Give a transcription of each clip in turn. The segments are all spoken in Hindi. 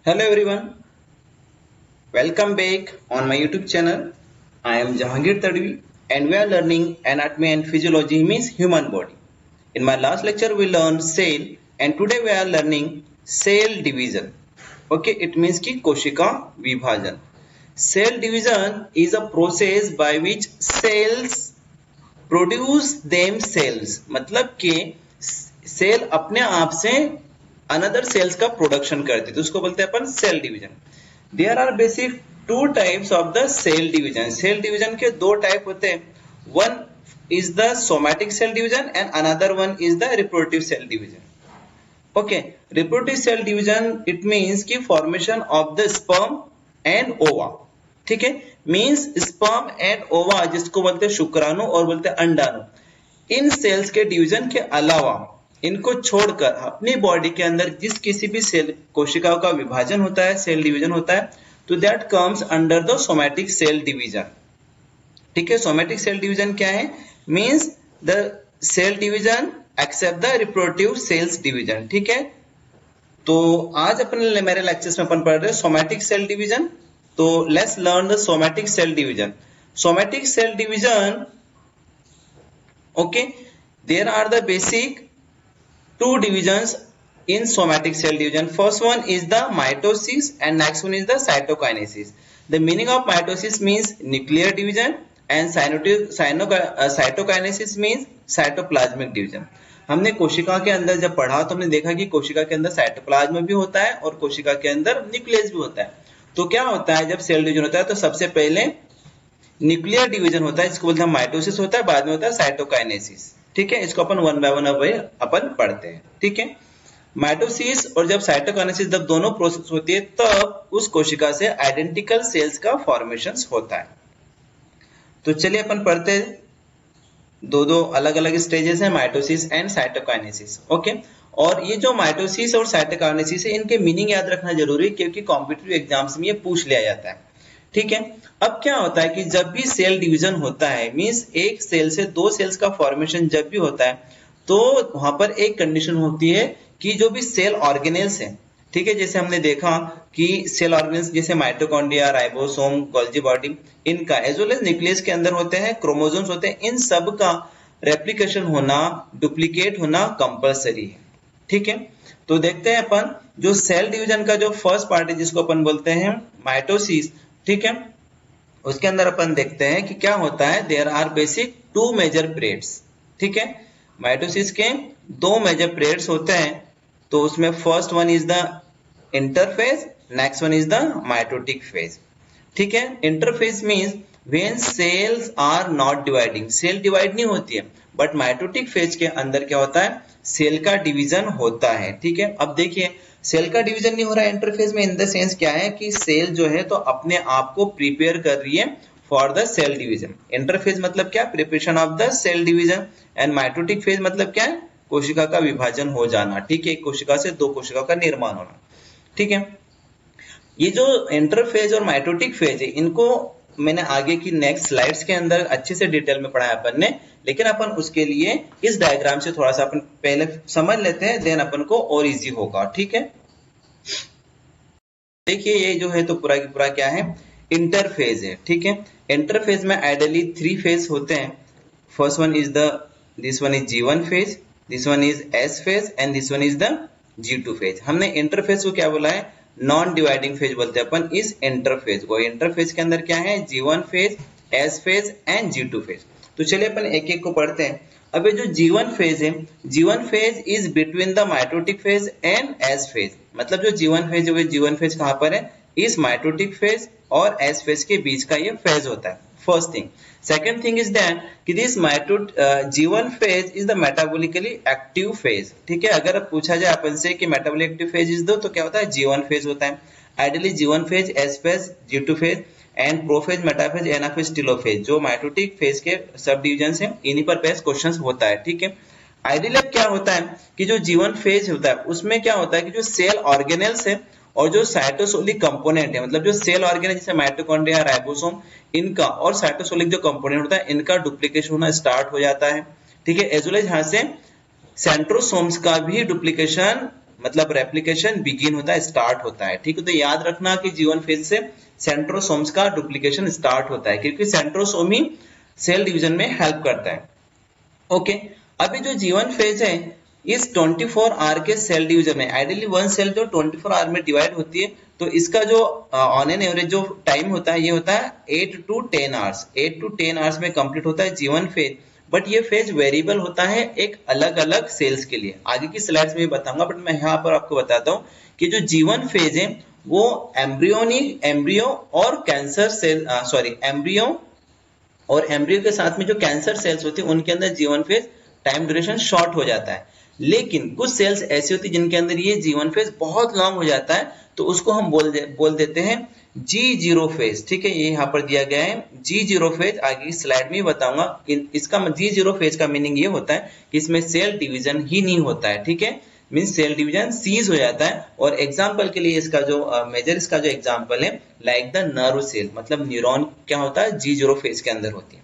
Hello everyone, welcome back on my YouTube channel. I am Jahangir Tadvi and we are learning anatomy and physiology means human body. In my last lecture we learned cell and today we are learning cell division. Okay, it means ki koshika vibhajan. Cell division is a process by which cells produce themselves. मतलब कि सेल अपने आप से अनदर सेल्स का प्रोडक्शन करते हैं तो उसको बोलते हैं अपन cell division. There are basic two types of the cell division. Cell division के दो टाइप होते हैं. One is the somatic cell division and another one is the reproductive cell division. Okay, reproductive cell division it means की formation of the sperm and ova. ठीक है, मींस स्पर्म एंड ओवा जिसको बोलते हैं शुक्राणु और बोलते हैं अंडाणु. इन सेल्स के डिवीजन के अलावा इनको छोड़कर अपनी बॉडी के अंदर जिस किसी भी सेल कोशिकाओं का विभाजन होता है, सेल डिवीजन होता है, तो that comes under the somatic cell division. ठीक है, सोमैटिक सेल डिवीजन क्या है? Means the cell division except the reproductive cells division. ठीक है, तो आज अपन मेरे लेक्चर्स में अपन पढ़ रहे हैं सोमैटिक सेल डिवीजन. तो let's learn the somatic cell division. Somatic cell division, okay, there are the basic two divisions in somatic cell division. First one is the mitosis and next one is the cytokinesis. The meaning of mitosis means nuclear division and cytokinesis means cytoplasmic division. हमने कोशिका के अंदर जब पढ़ा तो हमने देखा कि कोशिका के अंदर साइटोप्लाज्म भी होता है और कोशिका के अंदर न्यूक्लियस भी होता है. तो क्या होता है जब सेल डिवीजन होता है तो सबसे पहले न्यूक्लियर डिवीजन होता है जिसको बोलते हैं माइटोसिस होता है, बाद में होता है साइटोकाइनेसिस. ठीक है, इसको अपन वन बाय वन अपन पढ़ते हैं. ठीक है, माइटोसिस और जब साइटोकाइनेसिस जब दोनों प्रोसेस होती है तब उस कोशिका से आइडेंटिकल सेल्स का फॉर्मेशन होता है. तो चलिए अपन पढ़ते हैं. दो अलग अलग स्टेजेस हैं, माइटोसिस एंड साइटोकाइनेसिस. ओके, और ये जो माइटोसिस और साइटोकाइनेसिस है इनके मीनिंग याद रखना जरूरी है क्योंकि कॉम्पिटिटिव एग्जाम्स में ये पूछ लिया जाता है. ठीक है, अब क्या होता है कि जब भी सेल डिवीजन होता है मींस एक सेल से दो सेल्स का फॉर्मेशन जब भी होता है तो वहां पर एक कंडीशन होती है कि जो भी सेल ऑर्गेनेल्स हैं, ठीक है, जैसे हमने देखा कि सेल ऑर्गेनेल्स जैसे माइटोकॉन्ड्रिया, राइबोसोम, गोल्जी बॉडी, इनका एज वेल एज न्यूक्लियस के अंदर होते हैं, क्रोमोसोम्स होते हैं, इन सब का रेप्लिकेशन होना, डुप्लीकेट होना कंपलसरी है. ठीक है, तो देखते हैं अपन जो सेल डिवीजन का जो फर्स्ट पार्ट है जिसको अपन बोलते हैं माइटोसिस. ठीक है, उसके अंदर अपन देखते हैं कि क्या होता है. There are basic two major periods. ठीक है, माइटोसिस के दो मेजर पीरियड्स होते हैं. तो उसमें first one is the interphase, next one is the mitotic phase. ठीक है, interphase means when cells are not dividing, cell divide नहीं होती है, बट माइटोटिक फेज के अंदर क्या होता है, सेल का डिवीजन होता है. ठीक है, अब देखिए सेल का डिवीजन नहीं हो रहा है इंटरफेज में, इन द सेंस क्या है कि सेल जो है तो अपने आप को प्रिपेयर कर रही है for the cell division. Interphase मतलब क्या, preparation of the cell division. And mitotic phase मतलब क्या है, कोशिका का विभाजन हो जाना. ठीक है, एक कोशिका से दो कोशिका का निर्माण होना. ठीक है, ये जो इंटरफेज और माइटोटिक फेज है इनको मैंने आगे की नेक्स्ट स्लाइड्स के अंदर अच्छे से डिटेल में पढ़ाया अपन ने, लेकिन अपन उसके लिए इस डायग्राम से थोड़ा सा अपन पहले समझ लेते हैं, देन अपन को और इजी होगा. ठीक है, देखिए ये जो है तो पूरा की पूरा क्या है, इंटरफेज है. ठीक है, इंटरफेज में आइडियली थ्री फेज होते हैं. First one is the this one is G1 phase, this one is S phase and this one is the G2 phase. हमने इंटरफेज को क्या बोला है, नॉन डिवाइडिंग फेज बोलते हैं अपन इस इंटरफेज को. इंटरफेज के अंदर क्या है, G1 phase, S phase and G2 phase. तो चलिए अपन एक एक को पढ़ते हैं. अब ये जो G1 फेज है, G1 phase is between the mitotic phase and S phase. मतलब जो G1 फेज है वो G1 फेज कहां पर है, इस माइटोटिक फेज और S फेज के बीच का ये फेज होता है. First thing. Second thing is that कि this G1 phase is the metabolically active phase. ठीक है, अगर पूछा जाए अपन से कि मेटाबॉलिक एक्टिव फेज इज दो तो क्या होता है, G1 फेज होता है. Ideally G1 phase, S phase, G2 phase and prophase, metaphase, anaphase, telophase जो माइटोटिक फेज के सब डिविजन है इन्हीं पर बेस्ट क्वेश्चंस होता है. ठीक है, आइडियली क्या होता है कि जो G1 फेज होता है उसमें क्या होता है कि जो सेल ऑर्गेनेल्स है और जो साइटोसोलिक कंपोनेंट है, मतलब जो सेल ऑर्गेनेल जैसे माइटोकॉन्ड्रिया, राइबोसोम, इनका और साइटोसोलिक जो कंपोनेंट होता है इनका डुप्लीकेशन होना स्टार्ट हो जाता है. ठीक है, एज वेल एज यहां से सेंट्रोसोम्स का भी डुप्लीकेशन मतलब रेप्लिकेशन बिगिन होता है, स्टार्ट होता है। ठीक है, तो याद रखना कि G1 फेज से सेंट्रोसोम्स का डुप्लीकेशन स्टार्ट होता है, क्योंकि सेंट्रोसोम ही सेल डिवीजन में हेल्प करता है। ओके, अभी जो G1 फेज है इस 24 आवर के सेल डिवीजन में, आइडियली वन सेल जो 24 आवर में डिवाइड होती है, तो इसका जो ऑन एन एवरेज जो टाइम होता है ये होता है 8 to 10 आवर्स। 8 to 10 आवर्स में कंप्लीट होता है G1 फेज, बट ये फेज वेरिएबल होता है एक अलग अलग सेल्स के लिए। आगे की स्लाइड्स में बताऊंगा, बट मैं यहाँ पर आपको बताता हूँ कि जो G1 फेज है वो एम्ब्रियो और कैंसर सेल एम्ब्रियो और एम्ब्रियो के साथ में जो कैंसर सेल्स होती है उनके अंदर G1 phase time duration short हो जाता है। लेकिन कुछ सेल्स ऐसी होती है जिनके अंदर ये G1 फेज बहुत लॉन्ग हो जाता है, तो उसको हम बोल देते हैं G0 फेज। ठीक है, ये यहाँ पर दिया गया है G0 फेज, आगे की स्लाइड में बताऊंगा। इसका G0 फेज का मीनिंग ये होता है कि इसमें सेल डिवीजन ही नहीं होता है। ठीक है, मीन्स सेल डिवीजन सीज हो जाता है। और एग्जाम्पल के लिए इसका जो इसका जो एग्जाम्पल है लाइक द नर्व सेल, मतलब न्यूरॉन क्या होता है G0 फेज के अंदर होती है।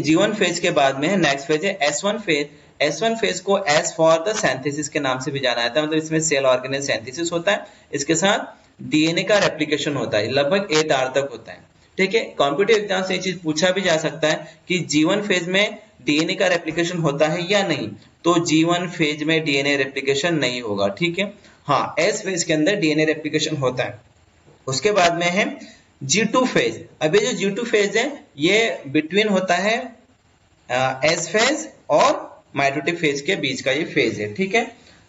G1 फेज के बाद में है नेक्स्ट फेज है S1 फेज। S1 फेज को एस फॉर द सिंथेसिस के नाम से भी जाना जाता है, मतलब इसमें सेल ऑर्गेनेल सिंथेसिस होता है, इसके साथ डीएनए का रेप्लिकेशन होता है, लगभग 8 आवर तक होता है। ठीक है, कॉम्पिटिटिव एग्जाम से ये चीज पूछा भी जा सकता है कि G1 फेज में डीएनए का रेप्लिकेशन होता है या नहीं, तो G1 फेज में डीएनए रेप्लिकेशन नहीं होगा। ठीक है, हाँ, एस फेज के अंदर डीएनए रेप्लिकेशन होता है। उसके बाद में है G2 फेज। अभी जो G2 फेज है ये बिटवीन होता है एस फेज और माइटोटिक फेज के बीच का ये फेज है। ठीक है,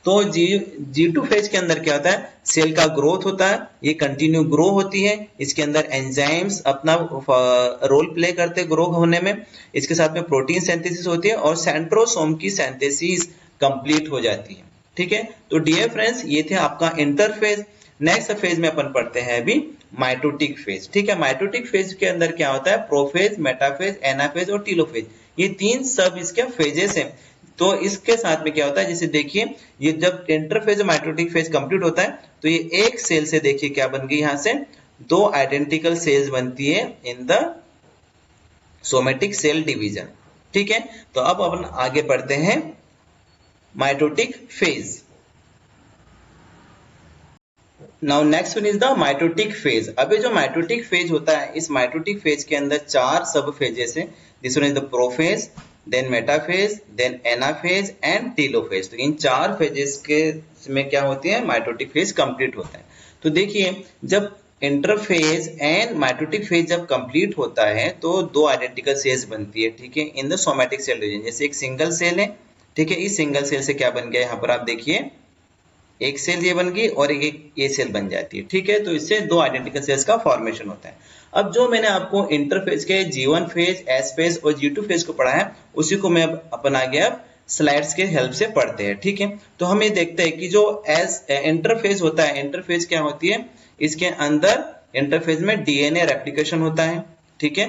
तो G2 फेज के अंदर क्या होता है, सेल का ग्रोथ होता है, ये कंटिन्यू ग्रो होती है, इसके अंदर एंजाइम्स अपना रोल प्ले करते हैं ग्रो होने में, इसके साथ में प्रोटीन सिंथेसिस होती है और सेंट्रोसोम की सिंथेसिस कंप्लीट हो जाती है। ठीक है, तो डियर फ्रेंड्स ये थे आपका इंटरफेज। नेक्स्ट फेज में अपन पढ़ते हैं अभी माइटोटिक फेज। ठीक है, माइटोटिक फेज के अंदर क्या होता है, प्रोफेज, मेटाफेज, एनाफेज और टीलोफेज, ये तीन सब इसके फेजेस हैं। तो इसके साथ में क्या होता है, जैसे देखिए ये जब इंटरफेज माइटोटिक फेज कंप्लीट होता है तो ये एक सेल से देखिए क्या बन गई, यहां से दो आइडेंटिकल सेल्स बनती है in the somatic cell division. ठीक है, तो अब अपन आगे बढ़ते हैं mitotic phase. Now next one is the mitotic phase. अभी जो माइटोटिक फेज होता है, इस माइटोटिक फेज के अंदर 4 सब फेजेस है। This one is the prophase, then metaphase, then anaphase and telophase. तो इन 4 फेजेस के में क्या होती है, माइटोटिक फेज कंप्लीट होता है। तो देखिए जब इंटरफेज एंड माइटोटिक फेज जब कंप्लीट होता है तो दो आइडेंटिकल सेल्स बनती है। ठीक है, in the somatic cell division, जैसे एक सिंगल सेल है। ठीक है, इस सिंगल सेल से क्या बन गया, यहाँ पर आप देखिए एक सेल ये बन गई और एक ये सेल बन जाती है। ठीक है, तो इससे दो आइडेंटिकल सेल्स का फॉर्मेशन होता है। अब जो मैंने आपको इंटरफेज के G1 फेज, S फेज और G2 फेज को पढ़ा है, उसी को मैं अपन आगे अब स्लाइड्स के हेल्प से पढ़ते हैं। ठीक है, तो हम ये देखते हैं कि जो इंटरफेज होता है, इंटरफेज क्या होती है, इसके अंदर इंटरफेज में डीएनए रेप्लिकेशन होता है। ठीक है,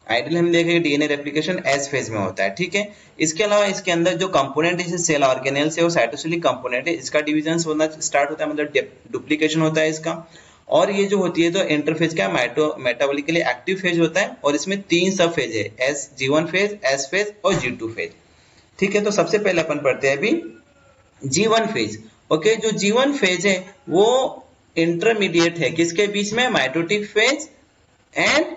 आइडियल हम देखेंगे डीएनए रेप्लिकेशन एस फेज में होता है। ठीक है, इसके अलावा इसके अंदर जो कंपोनेंट है सेल ऑर्गेनेल से वो साइटोसिलिक कंपोनेंट है, इसका डिवीजन होना स्टार्ट होता है, मतलब डुप्लीकेशन होता है इसका। और ये जो होती है तो इंटरफेज क्या मेटाबॉलिकली एक्टिव फेज होता है और इसमें 3 सब फेज है, G1 फेज, S फेज और G2 फेज। ठीक है, तो सबसे पहले अपन पढ़ते हैं अभी G1 फेज। ओके, जो G1 फेज है वो इंटरमीडिएट है किसके बीच में, mitotic phase and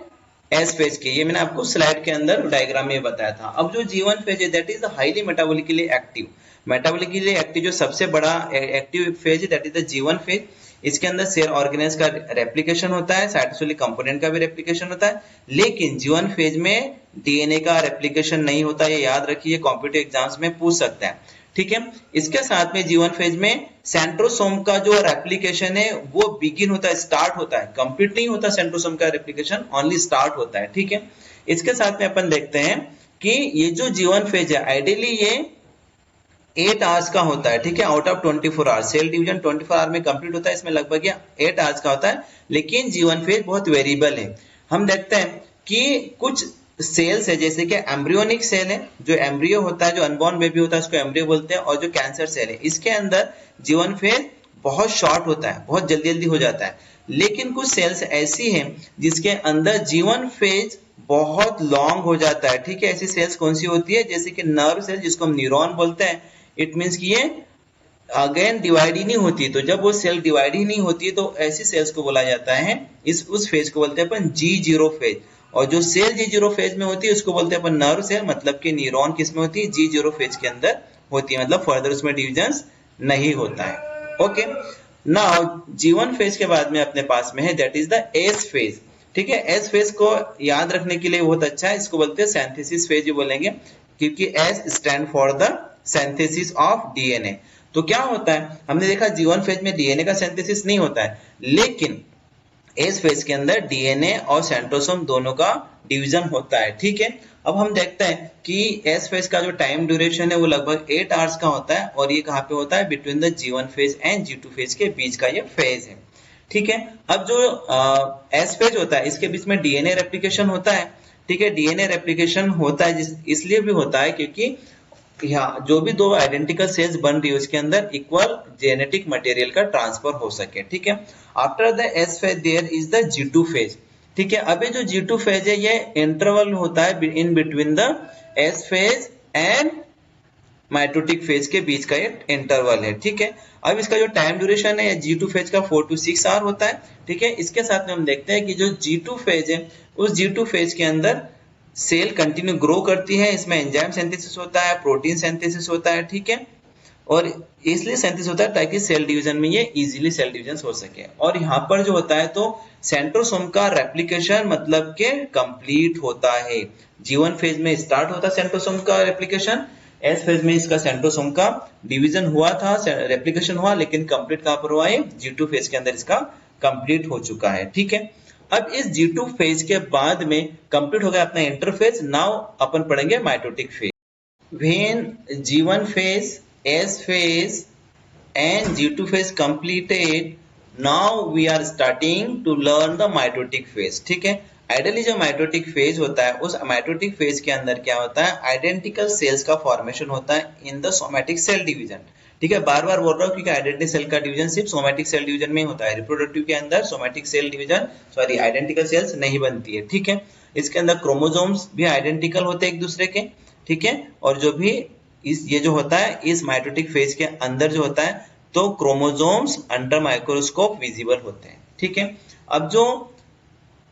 S phase के। ये मैंने आपको स्लाइड के अंदर डायग्राम में बताया था। अब जो G1 फेज है that is the highly metabolically active. Metabolically active जो सबसे बड़ा एक्टिव फेज है that is the G1 phase. इसके अंदर सेल ऑर्गेनेल्स का रेप्लिकेशन होता है, साइटोसिलिक कंपोनेंट का भी रेप्लिकेशन होता है, लेकिन G1 फेज में डीएनए का रेप्लिकेशन नहीं होता। ये याद रखिए, कॉम्पिटिटिव एग्जाम्स में पूछ सकता है। ठीक है, इसके साथ में G1 फेज में सेंट्रोसोम का जो रेप्लिकेशन है वो बिगिन होता है, स्टार्ट होता है, कंप्लीट नहीं होता सेंट्रोसोम का रेप्लिकेशन, ओनली स्टार्ट होता है। ठीक है, इसके साथ में अपन देखते हैं कि ये जो G1 फेज है आइडियली ये 8 आवर्स का होता है। ठीक है, out of 24 hours, cell division 24 hour में कंप्लीट होता है, इसमें लगभग 8 आवर्स का होता है। लेकिन G1 फेज बहुत वेरिएबल है। हम देखते हैं कि कुछ सेल्स है जैसे कि एम्ब्रियोनिक सेल है, जो एम्ब्रियो होता है, जो अनबॉर्न बेबी होता है उसको एम्ब्रियो बोलते हैं, और जो कैंसर सेल है इसके अंदर G1 फेज बहुत शॉर्ट होता है, बहुत जल्दी जल्दी हो जाता है। लेकिन कुछ सेल्स ऐसी हैं जिसके अंदर G1 फेज बहुत लॉन्ग हो जाता है। ठीक है, ऐसी सेल्स कौन सी होती है, जैसे कि नर्व सेल जिसको हम न्यूरॉन बोलते हैं। इट मीन्स कि ये अगेन डिवाइड ही नहीं होती, तो जब वो सेल डिवाइड ही नहीं होती है तो ऐसी सेल्स को बोला जाता है, उस फेज को बोलते हैं अपन G0 फेज। और जो सेल G0 फेज में होती है उसको बोलते हैं अपन नर्व सेल, मतलब कि न्यूरॉन किस में होती है, G0 फेज के अंदर होती है, मतलब फर्दर उसमें डिविजन नहीं होता है। ओके, नाउ G1 फेज के बाद में अपने पास में है that is the S phase. ठीक है, एस फेज को याद रखने के लिए बहुत अच्छा है, इसको बोलते हैं सिंथेसिस फेज ही बोलेंगे, क्योंकि S stand for the synthesis of DNA. तो क्या होता है, हमने देखा G1 फेज में डीएनए का सिंथेसिस नहीं होता है, लेकिन एस फेज के अंदर डीएनए और सेंट्रोसोम दोनों का डिवीजन होता है। ठीक है, अब हम देखते हैं कि एस फेज का जो टाइम ड्यूरेशन है वो लगभग 8 आवर्स का होता है, और ये कहाँ पे होता है, between the G1 phase and G2 phase के बीच का ये फेज है। ठीक है, अब जो एस फेज होता है इसके बीच में डीएनए रेप्लिकेशन होता है। ठीक है, डीएनए रेप्लिकेशन होता है इसलिए भी होता है क्योंकि यहाँ जो भी दो आइडेंटिकल सेल्स बन रही है उसके अंदर इक्वल जेनेटिक मटेरियल का ट्रांसफर हो सके। ठीक है, after the S phase there is the G2 phase. ठीक है, अभी जो G2 फेज है ये इंटरवल होता है in between the S phase and mitotic phase के बीच का ये इंटरवल है। ठीक है, अब इसका जो टाइम ड्यूरेशन है G2 फेज का 4 to 6 आवर होता है। ठीक है, इसके साथ में हम देखते हैं कि जो G2 फेज है उस G2 फेज के अंदर सेल कंटिन्यू ग्रो करती है, इसमें एंजाइम सिंथेसिस होता है, प्रोटीन सिंथेसिस होता है। ठीक है, और इसलिए सिंथेसिस होता है ताकि सेल डिवीजन में ये इजीली सेल डिवीजन हो सके। और यहाँ पर जो होता है तो सेंट्रोसोम का रेप्लिकेशन मतलब के कंप्लीट होता है। G1 फेज में स्टार्ट होता है सेंट्रोसोम का रेप्लिकेशन, एस फेज में इसका सेंट्रोसोम का डिवीजन हुआ था, रेप्लिकेशन हुआ, लेकिन कंप्लीट कहाँ पर हुआ है, G2 फेज के अंदर इसका कंप्लीट हो चुका है। ठीक है, अब इस G2 फेज के बाद में कंप्लीट हो गया अपना इंटरफेज, नाउ अपन पढ़ेंगे mitotic phase. When G1 phase, S phase and G2 phase completed, now we are starting to learn the mitotic phase। ठीक है, आइडियली जो माइटोटिक फेज होता है उस माइटोटिक फेज के अंदर क्या होता है, आइडेंटिकल सेल्स का फॉर्मेशन होता है in the somatic cell division. ठीक है, बार बार बोल रहा हूँ क्योंकि आइडेंटिकल सेल का डिवीजन सिर्फ सोमैटिक सेल डिवीजन में होता है, रिप्रोडक्टिव के अंदर somatic cell division identical cells नहीं बनती है। ठीक है, इसके अंदर क्रोमोसोम्स भी आइडेंटिकल होते हैं एक दूसरे के। ठीक है, और जो भी ये जो होता है इस माइटोटिक फेज के अंदर जो होता है तो क्रोमोसोम्स अंडर माइक्रोस्कोप विजिबल होते हैं। ठीक है, अब जो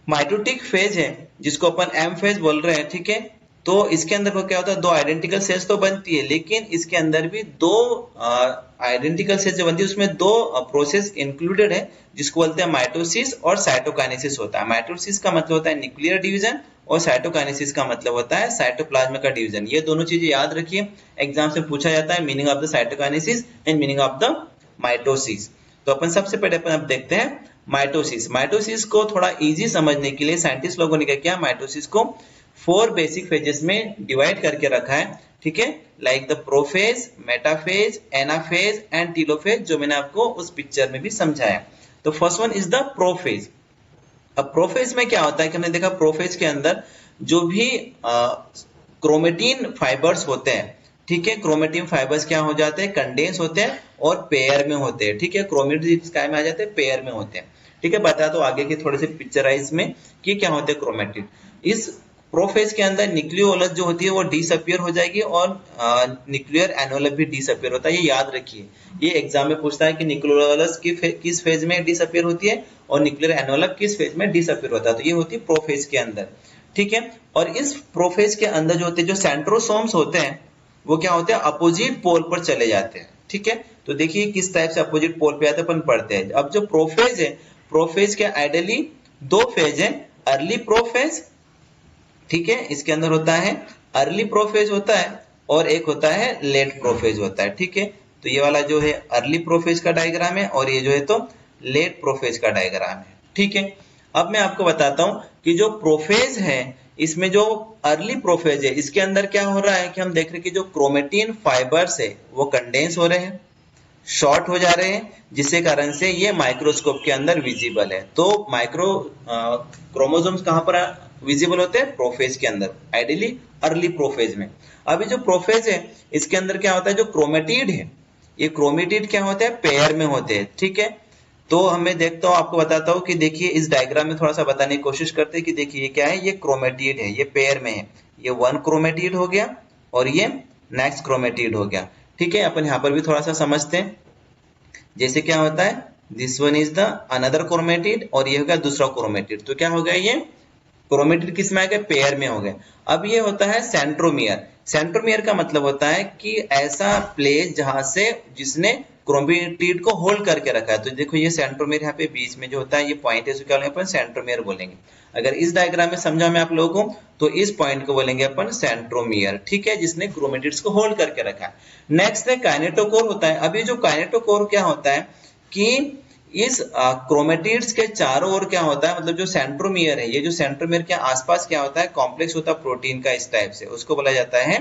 माइटोटिक फेज है जिसको अपन एम फेज बोल रहे हैं, ठीक है, तो इसके अंदर क्या होता है, दो आइडेंटिकल सेल्स तो बनती है, लेकिन इसके अंदर भी दो आइडेंटिकल सेल्स जो बनती है उसमें दो प्रोसेस इंक्लूडेड है जिसको बोलते हैं माइटोसिस और साइटोकाइनेसिस होता है। माइटोसिस का मतलब होता है न्यूक्लियर डिवीजन और साइटोकाइनेसिस का मतलब होता है साइटोप्लाज्म का डिवीजन। ये दोनों चीजें याद रखिए, एग्जाम से पूछा जाता है meaning of the cytokinesis and meaning of the mitosis. तो अपन सबसे पहले अपन अब देखते हैं माइटोसिस। माइटोसिस को थोड़ा इजी समझने के लिए साइंटिस्ट लोगों ने क्या किया, माइटोसिस को 4 बेसिक फेजेस में डिवाइड करके रखा है। ठीक है, like the prophase, metaphase, anaphase and telophase, जो मैंने आपको उस पिक्चर में भी समझाया। तो first one is the prophase. अब प्रोफेज में क्या होता है कि हमने देखा प्रोफेज के अंदर जो भी क्रोमेटिन फाइबर्स होते हैं, ठीक है, क्रोमेटिन फाइबर्स क्या हो जाते हैं, कंडेंस होते हैं और पेयर में होते हैं। ठीक है, क्रोमेटिन स्काई में आ जाते हैं, पेयर में होते हैं। ठीक है, बता दो आगे की थोड़े से पिक्चराइज में कि क्या होते हैं क्रोमेटिन। इस प्रोफेज के अंदर न्यूक्लियोलस जो होती है वो डिसअपियर हो जाएगी और न्यूक्लियर एनवलप भी डिसअपियर होता है, ये याद रखिए। ये एग्जाम में पूछता है कि न्यूक्लियोलस किस फेज में डिसअपियर होती है और न्यूक्लियर एनवलप किस फेज में डिसअपियर होता है, तो ये होती है प्रोफेज के अंदर। ठीक है, और इस प्रोफेज के अंदर जो होते हैं, जो सेंट्रोसोम्स होते हैं वो क्या होते हैं, अपोजिट पोल पर चले जाते हैं। ठीक है, तो देखिए किस टाइप से अपोजिट पोल पे आते हैं, अपन पढ़ते हैं। अब जो प्रोफेज है, प्रोफेज के आइडियली 2 फेज है, अर्ली प्रोफेज, ठीक है, इसके अंदर होता है अर्ली प्रोफेज होता है और एक होता है लेट प्रोफेज होता है। ठीक है, तो ये वाला जो है अर्ली प्रोफेज का डायग्राम है और ये जो है तो लेट प्रोफेज का डायग्राम है। ठीक है, अब मैं आपको बताता हूं कि जो प्रोफेज है इसमें जो अर्ली प्रोफेज है इसके अंदर क्या हो रहा है कि हम देख रहे हैं कि जो क्रोमेटिन फाइबर्स है वो कंडेंस हो रहे हैं, शॉर्ट हो जा रहे हैं, जिसके कारण से ये माइक्रोस्कोप के अंदर विजिबल है। तो माइक्रो क्रोमोसोम्स कहां पर विजिबल होते हैं, प्रोफेज के अंदर, आइडियली अर्ली प्रोफेज में। अभी जो प्रोफेज है इसके अंदर क्या होता है, जो क्रोमेटिड है ये क्रोमेटिड क्या होते हैं, पेयर में होते हैं। ठीक है, तो हमें देखता हूं, आपको बताता हूं कि देखिए इस डायग्राम में थोड़ा सा बताने की कोशिश करते हैं कि देखिए ये क्या है, ये क्रोमेटिड है, ये पेयर में है, ये 1 क्रोमेटिड हो गया और ये नेक्स्ट क्रोमेटिड हो गया। ठीक है, अपन यहाँ पर भी थोड़ा सा समझते हैं। जैसे क्या होता है, this one is the another chromatid और ये हो गया दूसरा क्रोमेटिड। तो क्या हो गया, ये क्रोमेटिड किस में आ गए, पेयर में हो गए। अब ये होता है सेंट्रोमियर। सेंट्रोमियर का मतलब होता है कि ऐसा प्लेस जहां से जिसने क्रोमेटिड को होल्ड करके रखा है। तो देखो ये सेंट्रोमियर यहाँ पे बीच में जो होता है ये पॉइंट है, इसको क्या बोलेंगे अपन, सेंट्रोमियर बोलेंगे। अगर इस डायग्राम में समझा मैं आप लोगों को, तो इस पॉइंट को बोलेंगे अपन सेंट्रोमियर, ठीक है, जिसने क्रोमेटिड्स को होल्ड करके रखा है। नेक्स्ट है काइनेटोकोर होता है। अभी जो काइनेटोकोर क्या होता है कि इस क्रोमेटिड्स के चारों ओर क्या होता है, मतलब जो सेंट्रोमियर है, ये जो सेंट्रोमियर के आसपास क्या होता है, कॉम्प्लेक्स होता है प्रोटीन का इस टाइप से, उसको बोला जाता है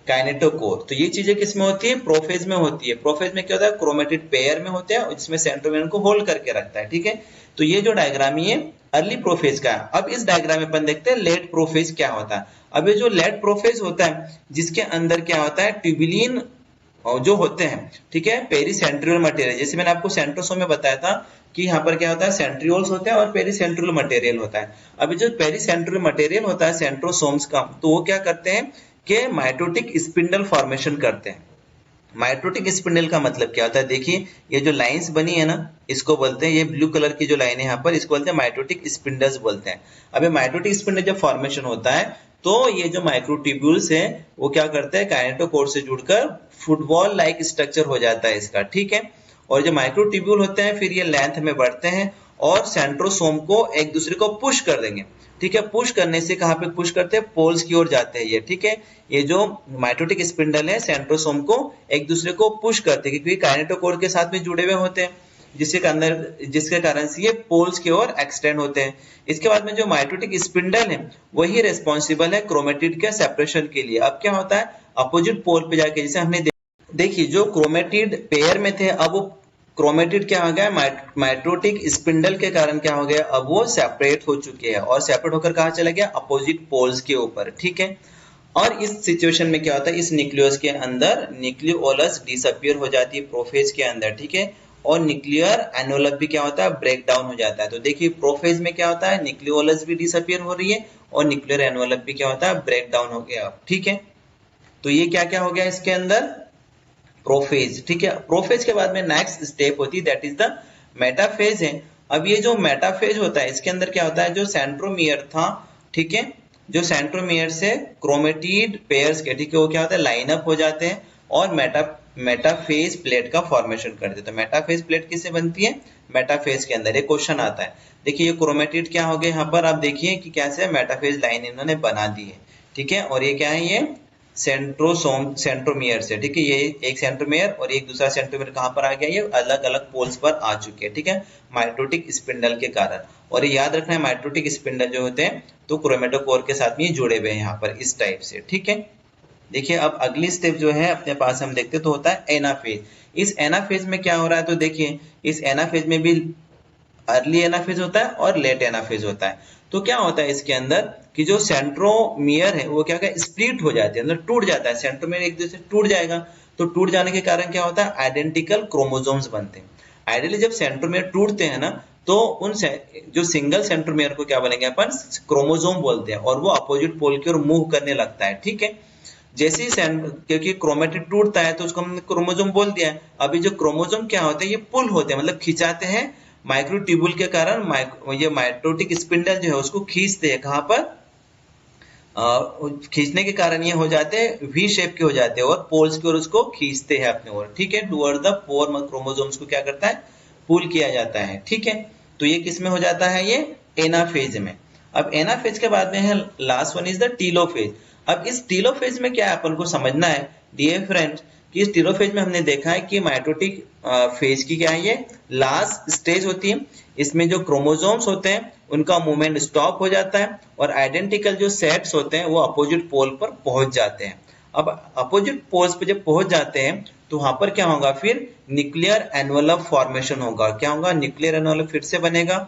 काइनेटोकोर। तो ये चीजें किस में होती है, प्रोफेज में होती है। प्रोफेज में क्या होता है, क्रोमेटिड पेयर में होते हैं जिसमें सेंट्रोमियर को होल्ड करके रखता है, ठीक है। तो ये जो डायग्राम ये अर्ली प्रोफेज का है। अब इस डायग्राम में अपन देखते हैं लेट प्रोफेज क्या होता है। अब ये जो लेट प्रोफेज होता है जिसके अंदर क्या होता है, ट्यूबुलिन जो होते हैं, ठीक है, पेरीसेंट्रियल मटेरियल। जैसे मैंने आपको सेंट्रोसोम में बताया था कि यहाँ पर क्या होता है, सेंट्रियोल्स होते हैं और पेरीसेंट्रियल मटेरियल होता है। अभी जो पेरीसेंट्रियल मटेरियल होता है सेंट्रोसोम्स का, तो वो क्या करते हैं कि माइटोटिक स्पिंडल फॉर्मेशन करते हैं। माइटोटिक स्पिंडल का मतलब क्या होता है, देखिए ये जो लाइंस बनी है ना, इसको बोलते हैं, ये ब्लू कलर की जो लाइन है यहाँ पर, इसको बोलते हैं माइटोटिक स्पिंडल्स बोलते हैं। अब ये माइटोटिक स्पिंडल जब फॉर्मेशन होता है तो ये जो माइक्रोट्यूब्यूल्स है वो क्या करते हैं, काइनेटोकोर से जुड़कर फुटबॉल लाइक स्ट्रक्चर हो जाता है इसका, ठीक है। और जो माइक्रोट्यूब्यूल होते हैं फिर ये लेंथ में बढ़ते हैं और सेंट्रोसोम को एक दूसरे को पुश कर देंगे, ठीक है। पुश करने से कहाँ पे पुश करते हैं, पोल्स की ओर जाते हैं ये, ठीक है। ये जो माइटोटिक स्पिंडल है सेंट्रोसोम को एक दूसरे को पुश करते हैं क्योंकि काइनेटोकोर के साथ में जुड़े हुए होते हैं, जिसके कारण से ये पोल्स की ओर एक्सटेंड होते हैं। इसके बाद में जो माइटोटिक स्पिंडल है वही रिस्पॉन्सिबल है क्रोमेटिड के सेपरेशन के लिए। अब क्या होता है, अपोजिट पोल पे जाके, जैसे हमने देखिए जो क्रोमेटिड पेयर में थे, अब वो क्रोमेटिड क्या हो गया, माइटोटिक स्पिंडल के कारण क्या हो गया, अब वो सेपरेट हो चुके हैं और सेपरेट होकर कहाँ चला गया, अपोजिट पोल्स के ऊपर, ठीक है। और इस सिचुएशन में क्या होता है, इस न्यूक्लियस के अंदर न्यूक्लियोलस डिसअपियर हो जाती है प्रोफेज के अंदर, ठीक है। और न्यूक्लियर एनवेलप भी क्या होता है, ब्रेक डाउन हो जाता है। तो देखिए प्रोफेज में क्या होता है, न्यूक्लियोलस भी डिसअपियर हो रही है और न्यूक्लियर एनवेलप भी क्या होता है, ब्रेक डाउन हो गया, ठीक है। तो ये क्या क्या हो गया इसके अंदर, प्रोफेज, ठीक है। प्रोफेज के बाद में नेक्स्ट स्टेप होती है दैट इज द मेटाफेज है। अब ये जो मेटाफेज होता है इसके अंदर क्या होता है, जो सेंट्रोमियर था, ठीक है, जो सेंट्रोमियर से क्रोमेटिड पेयर्स के, ठीक है, वो क्या होता है, लाइन अप हो जाते हैं और मेटाफेज प्लेट का फॉर्मेशन करते हैं। तो मेटाफेज प्लेट किससे बनती है, मेटाफेज के अंदर। एक क्वेश्चन आता है, देखिए ये क्रोमेटिड क्या हो गए, यहाँ पर आप देखिए कि कैसे मेटाफेज लाइन इन्होंने बना दी है, ठीक है। और ये क्या है, ये सेंट्रोमियर से, ठीक है, ये एक सेंट्रोमियर और एक दूसरा सेंट्रोमियर कहां पर आ गया, ये अलग अलग पोल्स पर आ चुके हैं, ठीक है, माइटोटिक स्पिंडल के कारण। और ये याद रखना है माइटोटिक स्पिंडल जो होते हैं तो क्रोमेटोकोर के साथ में जुड़े हुए हैं यहाँ पर इस टाइप से, ठीक है। देखिए अब अगली स्टेप जो है अपने पास हम देखते तो होता है एनाफेज। इस एनाफेज में क्या हो रहा है, तो देखिए इस एनाफेज में भी अर्ली एनाफेज होता है और लेट एनाफेज होता है। तो क्या होता है इसके अंदर कि जो सेंट्रोमियर है वो क्या क्या स्प्लिट हो जाते हैं, मतलब टूट जाता है, सेंट्रोमियर एक दूसरे से टूट जाएगा। तो टूट जाने के कारण क्या होता है, आइडेंटिकल क्रोमोसोम्स बनते हैं। आइडियली जब सेंट्रोमियर टूटते हैं ना तो उन जो सिंगल सेंट्रोमियर को क्या बोलेंगे अपन, क्रोमोसोम बोलते हैं और वो अपोजिट पोल की ओर मूव करने लगता है, ठीक है। जैसे ही क्योंकि क्रोमेटिड टूटता है तो उसको हमने क्रोमोसोम बोल दिया है। अभी जो क्रोमोसोम क्या होते हैं, ये पुल होते हैं, मतलब खिंचाते हैं माइक्रोट्यूबुल के कारण। ये माइटोटिक स्पिंडल जो है उसको खींचते हैं, कहां पर, खींचने के कारण ये हो जाते हैं वी शेप के हो जाते हैं और पोल्स की ओर उसको खींचते हैं अपने ओर, ठीक है। टुवर्ड द पोर क्रोमोसोम्स को क्या करता है, पुल किया जाता है, ठीक है। तो ये किस में हो जाता है, ये एनाफेज में। अब एनाफेज के बाद में है last one is the telophase. अब इस टीलोफेज में क्या अपन को समझना है डियर फ्रेंड्स, कि इस टीलोफेज में हमने देखा है कि माइटोटिक फेज की क्या है, ये लास्ट स्टेज होती है। इसमें जो क्रोमोसोम्स होते हैं उनका मूवमेंट स्टॉप हो जाता है और आइडेंटिकल जो सेट्स होते हैं वो अपोजिट पोल पर पहुंच जाते हैं। अब अपोजिट पोल्स पे जब पहुंच जाते हैं तो वहां पर क्या होगा, फिर न्यूक्लियर एनवेलप फॉर्मेशन होगा। क्या होगा, न्यूक्लियर एनवेलप फिर से बनेगा,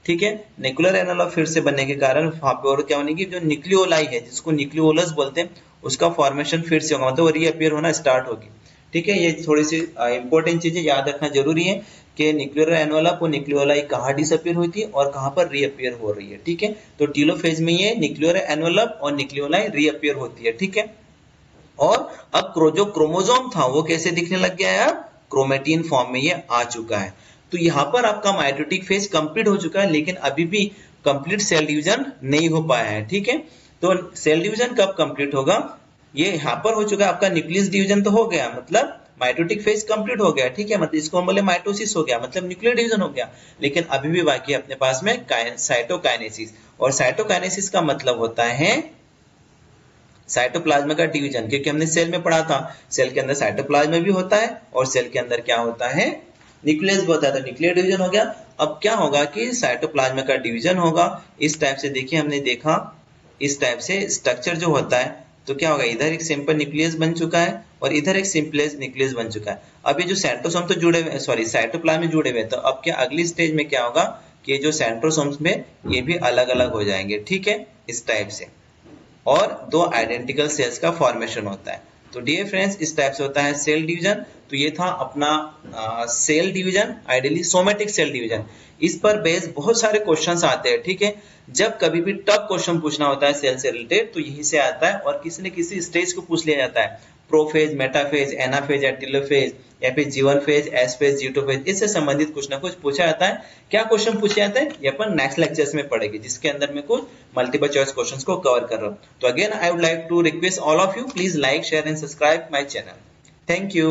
ठीक है। न्यूक्लियर एनवेलप फिर से बनने के कारण वहां पे और क्या होने की, जो न्यूक्लियोलाई है जिसको न्यूक्लियोलस बोलते हैं उसका फॉर्मेशन फिर से होगा, मतलब रीअपियर होना स्टार्ट होगी, ठीक है। ये थोड़ी सी इंपॉर्टेंट चीजें याद रखना जरूरी है कि न्यूक्लियर एनवेलप और न्यूक्लियोलाई कहाँ डिसअपियर हुई थी और कहाँ पर रीअपियर हो रही है, ठीक है। तो टीलोफेज में ये न्यूक्लियर एनवेलप और न्यूक्लियोलाई रीअपियर होती है, ठीक है। और अब जो क्रोमोसोम था वो कैसे दिखने लग गया है, अब क्रोमेटिन फॉर्म में ये आ चुका है। तो यहाँ पर आपका माइटोटिक फेज कंप्लीट हो चुका है, लेकिन अभी भी कंप्लीट सेल डिवीजन नहीं हो पाया है। ठीक है, तो सेल डिवीजन कब कंप्लीट होगा, ये यहाँ पर हो चुका है आपका न्यूक्लियस डिवीजन तो हो गया, मतलब माइटोटिक फेज कंप्लीट हो गया। ठीक है, मतलब इसको हम बोले माइटोसिस हो गया, मतलब न्यूक्लियर डिवीजन हो गया, लेकिन अभी भी बाकी अपने पास में साइटोकाइनेसिस। और साइटोकाइनेसिस का मतलब होता है साइटोप्लाज्म का डिवीजन, क्योंकि हमने सेल में पढ़ा था सेल के अंदर साइटोप्लाज्म भी होता है और सेल के अंदर क्या होता है, न्यूक्लियस भी होता है। तो न्यूक्लियर डिवीजन हो गया। अब क्या होगा कि साइटोप्लाज्म का डिवीजन होगा इस टाइप से। देखिए हमने देखा इस टाइप से स्ट्रक्चर जो होता है, तो क्या होगा, इधर एक सिंपल न्यूक्लियस बन चुका है और इधर एक सिंपलेस न्यूक्लियस बन चुका है। अब ये जो सेंट्रोसोम तो जुड़े हुए, सॉरी साइटोप्लाज्म में जुड़े हुए, तो अब क्या अगली स्टेज में क्या होगा कि जो सेंट्रोसोम्स में ये भी अलग अलग हो जाएंगे। ठीक है, इस टाइप से, और दो आइडेंटिकल सेल्स का फॉर्मेशन होता है। तो डियर फ्रेंड्स, इस टाइप से होता है सेल डिवीजन। तो ये था अपना cell division, ideally somatic cell division. इस पर बेस बहुत सारे क्वेश्चंस आते हैं। ठीक है, जब कभी भी टफ क्वेश्चन पूछना होता है सेल से रिलेटेड तो यहीं से आता है, और किसी न किसी स्टेज को पूछ लिया जाता है, प्रोफेज, मेटाफेज, एनाफेज या टेलोफेज, या फिर G1 phase, S phase, G2 phase, इससे संबंधित कुछ ना कुछ पूछा जाता है। क्या क्वेश्चन पूछे जाते हैं ये अपन नेक्स्ट लेक्चर्स में पढ़ेंगे, जिसके अंदर मैं कुछ मल्टीपल चॉइस क्वेश्चंस को कवर कर रहा हूँ। तो again I would like to request all of you, please like, share and subscribe my channel. Thank you.